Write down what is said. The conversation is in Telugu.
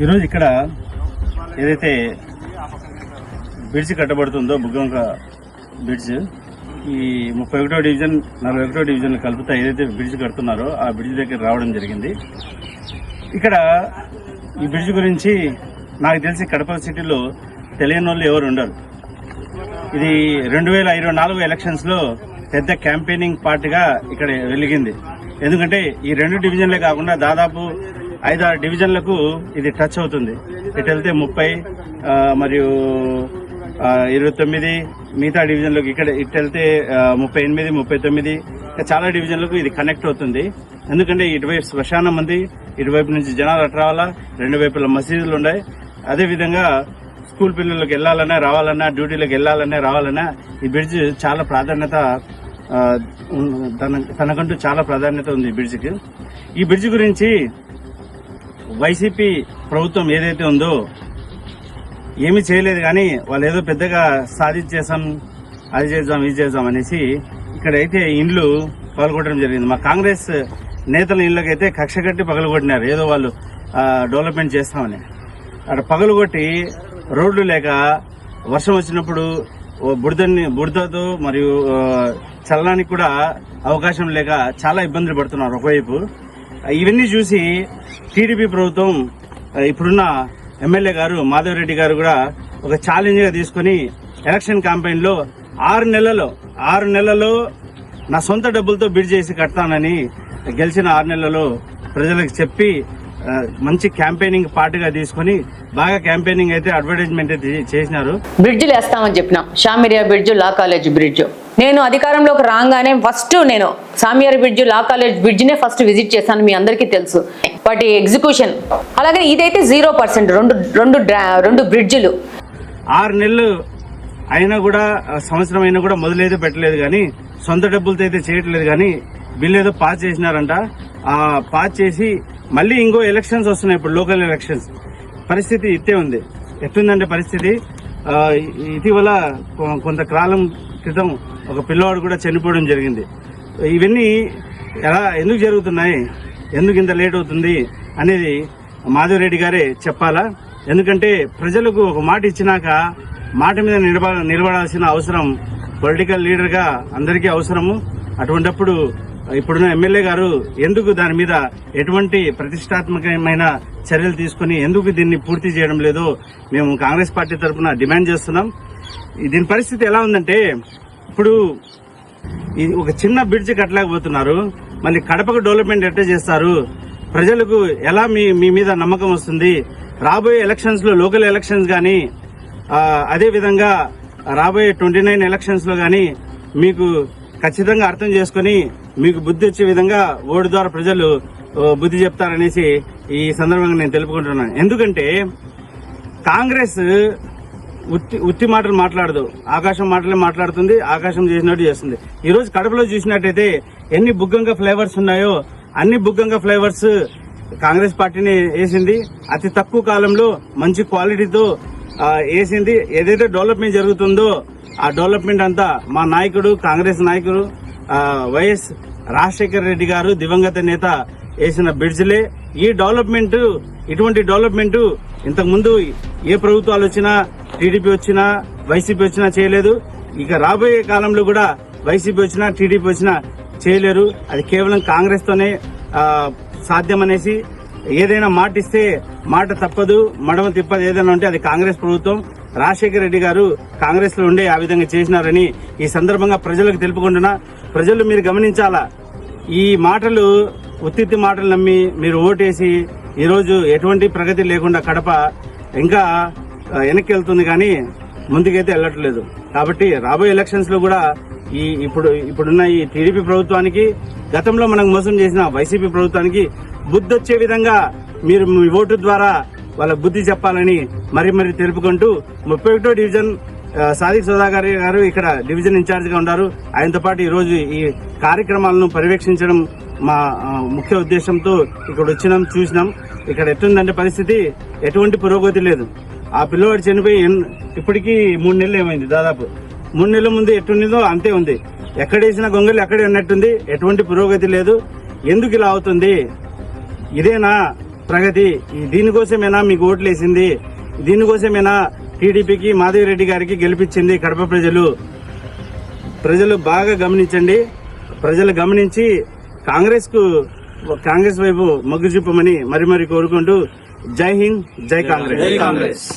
ఈరోజు ఇక్కడ ఏదైతే బ్రిడ్జ్ కట్టబడుతుందో బుగ్గంక బ్రిడ్జ్ ఈ 31వ డివిజన్ 41వ డివిజన్ కలుపుతా ఏదైతే బ్రిడ్జ్ కడుతున్నారో ఆ బ్రిడ్జ్ దగ్గర రావడం జరిగింది. ఇక్కడ ఈ బ్రిడ్జ్ గురించి నాకు తెలిసి కడప సిటీలో తెలియని వాళ్ళు ఎవరు ఉండరు. ఇది 2024 ఎలక్షన్స్ లో పెద్ద క్యాంపెయినింగ్ పార్టీగా ఇక్కడ వెలిగింది. ఎందుకంటే ఈ 2 డివిజన్లే కాకుండా దాదాపు 5-6 డివిజన్లకు ఇది టచ్ అవుతుంది. ఇటు వెళ్తే 30 మరియు 29 మిగతా డివిజన్లకు ఇక్కడ ఇటు వెళ్తే 38, 39 చాలా డివిజన్లకు ఇది కనెక్ట్ అవుతుంది. ఎందుకంటే ఇటువైపు శ్మశానం ఉంది, ఇటువైపు నుంచి జనాలు అటు రావాలా, 2 వైపుల మసీదులు ఉన్నాయి. అదేవిధంగా స్కూల్ పిల్లలకు వెళ్లాలన్నా రావాలన్నా, డ్యూటీలకు వెళ్లాలన్నా రావాలన్నా ఈ బ్రిడ్జ్ చాలా ప్రాధాన్యత, తనకంటూ చాలా ప్రాధాన్యత ఉంది ఈ బ్రిడ్జికి. ఈ బ్రిడ్జ్ గురించి వైసీపీ ప్రభుత్వం ఏదైతే ఉందో ఏమీ చేయలేదు, కానీ వాళ్ళు ఏదో పెద్దగా సాధించేసాం, అది చేద్దాం ఇది చేద్దాం అనేసి ఇక్కడైతే ఇండ్లు పగలగొట్టడం జరిగింది. మా కాంగ్రెస్ నేతల ఇళ్లకైతే కక్ష కట్టి పగలగొట్టినారు, ఏదో వాళ్ళు డెవలప్మెంట్ చేస్తామని. అక్కడ పగలగొట్టి రోడ్లు లేక వర్షం వచ్చినప్పుడు బురదతో మరియు చల్లడానికి కూడా అవకాశం లేక చాలా ఇబ్బందులు పడుతున్నారు ఒకవైపు. ఇవన్నీ చూసి టీడీపీ ప్రభుత్వం ఇప్పుడున్న ఎమ్మెల్యే గారు మాధవరెడ్డి గారు కూడా ఒక ఛాలెంజ్ గా తీసుకుని ఎలక్షన్ క్యాంపెయిన్ లో 6 నెలల్లో నా సొంత డబ్బులతో బిడ్ చేసి కడతానని గెలిచిన 6 నెలల్లో ప్రజలకు చెప్పి మంచి క్యాంపెయినింగ్ పార్టీగా తీసుకుని బాగా క్యాంపెయినింగ్ అయితే అడ్వర్టైజ్మెంట్ అయితే చేసినారు. బ్రిడ్జ్లు వేస్తామని చెప్పిన షామిరియా బ్రిడ్జ్, లా కాలేజ్ బ్రిడ్జ్. నేను అధికారంలోకి రాగానే ఫస్ట్ నేను సామియారి బ్రిడ్జ్, లా కాలేజ్ బ్రిడ్జ్ నే ఫస్ట్ విజిట్ చేశాను, మీ అందరికీ తెలుసు. వాటి ఎగ్జిక్యూషన్ అలాగే ఇదైతే 0%. రెండు బ్రిడ్జ్లు 6 నెలలు అయినా కూడా, సంవత్సరం అయినా కూడా మొదలైతే పెట్టలేదు, కానీ సొంత డబ్బులతో అయితే చేయట్లేదు. కానీ బిల్ ఏదో పాస్ చేసినారంట. ఆ పాస్ చేసి మళ్ళీ ఇంకో ఎలక్షన్స్ వస్తున్నాయి, ఇప్పుడు లోకల్ ఎలక్షన్స్. పరిస్థితి ఇట్టే ఉంది. ఎట్లుందంటే పరిస్థితి, ఇటీవల కొంతకాలం క్రితం ఒక పిల్లవాడు కూడా చనిపోవడం జరిగింది. ఇవన్నీ ఎందుకు జరుగుతున్నాయి, ఎందుకు ఇంత లేట్ అవుతుంది అనేది మాధవరెడ్డి గారే చెప్పాలా. ఎందుకంటే ప్రజలకు ఒక మాట ఇచ్చినాక మాట మీద నిలబడాల్సిన అవసరం పొలిటికల్ లీడర్ గా అందరికీ అవసరము. అటువంటిప్పుడు ఇప్పుడున్న ఎమ్మెల్యే గారు ఎందుకు దాని మీద ఎటువంటి ప్రతిష్టాత్మకమైన చర్యలు తీసుకుని ఎందుకు దీన్ని పూర్తి చేయడం లేదో మేము కాంగ్రెస్ పార్టీ తరఫున డిమాండ్ చేస్తున్నాం. దీని పరిస్థితి ఎలా ఉందంటే, ఇప్పుడు ఒక చిన్న బ్రిడ్జ్ కట్టలేకపోతున్నారు, మళ్ళీ కడపకు డెవలప్మెంట్ ఎట్లా చేస్తారు, ప్రజలకు ఎలా మీ మీద నమ్మకం వస్తుంది. రాబోయే ఎలక్షన్స్ లో, లోకల్ ఎలక్షన్స్ గానీ, అదే విధంగా రాబోయే 29 ఎలక్షన్స్ లో గానీ మీకు ఖచ్చితంగా అర్థం చేసుకుని మీకు బుద్ధి వచ్చే విధంగా ఓటు ద్వారా ప్రజలు బుద్ధి చెప్తారనేసి ఈ సందర్భంగా నేను తెలుపుకుంటున్నాను. ఎందుకంటే కాంగ్రెస్ ఉత్తి మాటలు మాట్లాడదు, ఆకాశం మాటలే మాట్లాడుతుంది, ఆకాశం చేసినట్టు చేస్తుంది. ఈ రోజు కడపలో చూసినట్టయితే ఎన్ని బుగ్గంగా ఫ్లేవర్స్ ఉన్నాయో అన్ని బుగ్గంగా ఫ్లేవర్స్ కాంగ్రెస్ పార్టీని వేసింది. అతి తక్కువ కాలంలో మంచి క్వాలిటీతో వేసింది. ఏదైతే డెవలప్మెంట్ జరుగుతుందో ఆ డెవలప్మెంట్ అంతా మా నాయకుడు, కాంగ్రెస్ నాయకుడు వైఎస్ రాజశేఖర రెడ్డి గారు, దివంగత నేత వేసిన బ్రిడ్జ్లే. ఈ డెవలప్మెంట్, ఇటువంటి డెవలప్మెంట్ ఇంతకు ముందు ఏ ప్రభుత్వాలు వచ్చినా, టీడీపీ వచ్చినా, వైసీపీ వచ్చినా చేయలేదు. ఇక రాబోయే కాలంలో కూడా వైసీపీ వచ్చినా, టీడీపీ వచ్చినా చేయలేరు. అది కేవలం కాంగ్రెస్ తోనే సాధ్యమనేసి, ఏదైనా మాట ఇస్తే మాట తప్పదు, మడమ తిప్పదు ఏదైనా ఉంటే అది కాంగ్రెస్ ప్రభుత్వం. రాజశేఖర రెడ్డి గారు కాంగ్రెస్ లో ఉండే ఆ విధంగా చేసినారని ఈ సందర్భంగా ప్రజలకు తెలుపుకుంటున్నా. ప్రజలు మీరు గమనించాలా, ఈ మాటలు ఉత్తిత్తి మాటలు నమ్మి మీరు ఓటేసి ఈరోజు ఎటువంటి ప్రగతి లేకుండా కడప ఇంకా వెనక్కి వెళ్తుంది, కానీ ముందుకైతే వెళ్ళట్లేదు. కాబట్టి రాబోయే ఎలక్షన్స్ లో కూడా ఇప్పుడున్న ఈ టీడీపీ ప్రభుత్వానికి, గతంలో మనకు మోసం చేసిన వైసీపీ ప్రభుత్వానికి బుద్ధి వచ్చే విధంగా మీరు మీ ఓటు ద్వారా వాళ్ళ బుద్ధి చెప్పాలని మరి తెలుపుకుంటూ 31వ డివిజన్ సాదిక్ సౌదాగర్ గారు ఇక్కడ డివిజన్ ఇన్ఛార్జ్ గా ఉన్నారు. ఆయనతో పాటు ఈ రోజు ఈ కార్యక్రమాలను పర్యవేక్షించడం మా ముఖ్య ఉద్దేశంతో ఇక్కడ వచ్చినాం, చూసినాం. ఇక్కడ ఎట్లుందంటే పరిస్థితి, ఎటువంటి పురోగతి లేదు. ఆ పిల్లవాడు చనిపోయి ఇప్పటికీ 3 నెలలు ఏమైంది, దాదాపు 3 నెలల ముందు ఎట్టుండిందో అంతే ఉంది. ఎక్కడేసిన గొంగలు ఎక్కడే ఉన్నట్టుంది, ఎటువంటి పురోగతి లేదు. ఎందుకు ఇలా అవుతుంది? ఇదేనా ప్రగతి దీనికోసమేనా మీకు ఓట్లు వేసింది? దీనికోసమేనా టీడీపీకి మాధవిరెడ్డి గారికి గెలిపించింది కడప ప్రజలు బాగా గమనించండి. ప్రజలు గమనించి కాంగ్రెస్ వైపు మొగ్గు చూపమని మరి కోరుకుంటూ జై హింద్, జై కాంగ్రెస్.